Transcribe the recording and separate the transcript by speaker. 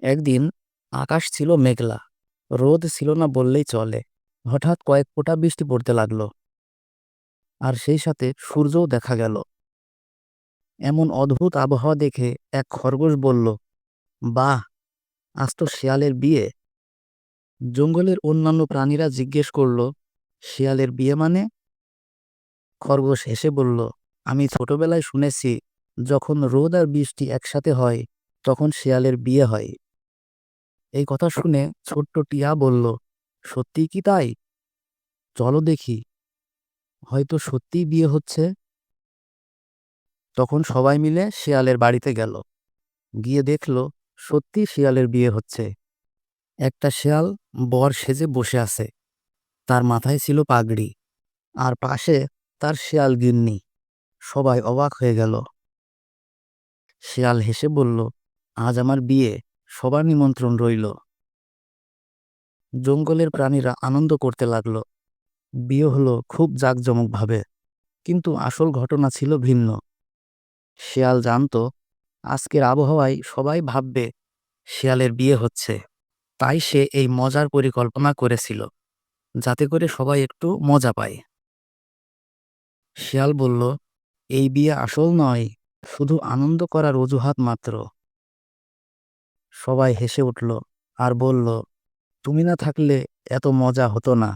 Speaker 1: একদিন আকাশ ছিল মেঘলা, রোদ ছিল না বললেই চলে। হঠাৎ কয়েক ফোঁটা বৃষ্টি পড়তে লাগলো, আর সেই সাথে সূর্যও দেখা গেল। এমন অদ্ভুত আবহাওয়া দেখে এক খরগোশ বলল, বাহ, আজ তো শিয়ালের বিয়ে। জঙ্গলের অন্যান্য প্রাণীরা জিজ্ঞেস করল, শিয়ালের বিয়ে মানে? খরগোশ হেসে বলল, আমি ছোটবেলায় শুনেছি, যখন রোদ আর বৃষ্টি একসাথে হয় তখন শিয়ালের বিয়ে হয়। এই কথা শুনে ছোট্ট টিয়া বলল, সত্যি কি তাই? চলো দেখি, হয়তো সত্যিই বিয়ে হচ্ছে। তখন সবাই মিলে শিয়ালের বাড়িতে গেল। গিয়ে দেখল, সত্যি শিয়ালের বিয়ে হচ্ছে। একটা শিয়াল বর সেজে বসে আছে, তার মাথায় ছিল পাগড়ি, আর পাশে তার শিয়াল গিন্নি। সবাই অবাক হয়ে গেল। শিয়াল হেসে বলল, আজ আমার বিয়ে, সবার নিমন্ত্রণ রইল। জঙ্গলের প্রাণীরা আনন্দ করতে লাগলো। বিয়ে হলো খুব জাঁকজমকভাবে, কিন্তু আসল ঘটনা ছিল ভিন্ন। শিয়াল জানতো, আজকের আবহাওয়ায় সবাই ভাববে শিয়ালের বিয়ে হচ্ছে। তাই সে এই মজার পরিকল্পনা করেছিল, যাতে করে সবাই একটু মজা পায়। শিয়াল বলল, এই বিয়ে আসল নয়, শুধু আনন্দ করার অজুহাত মাত্র। সবাই হেসে উঠল আর বলল, তুমি না থাকলে এত মজা হতো না।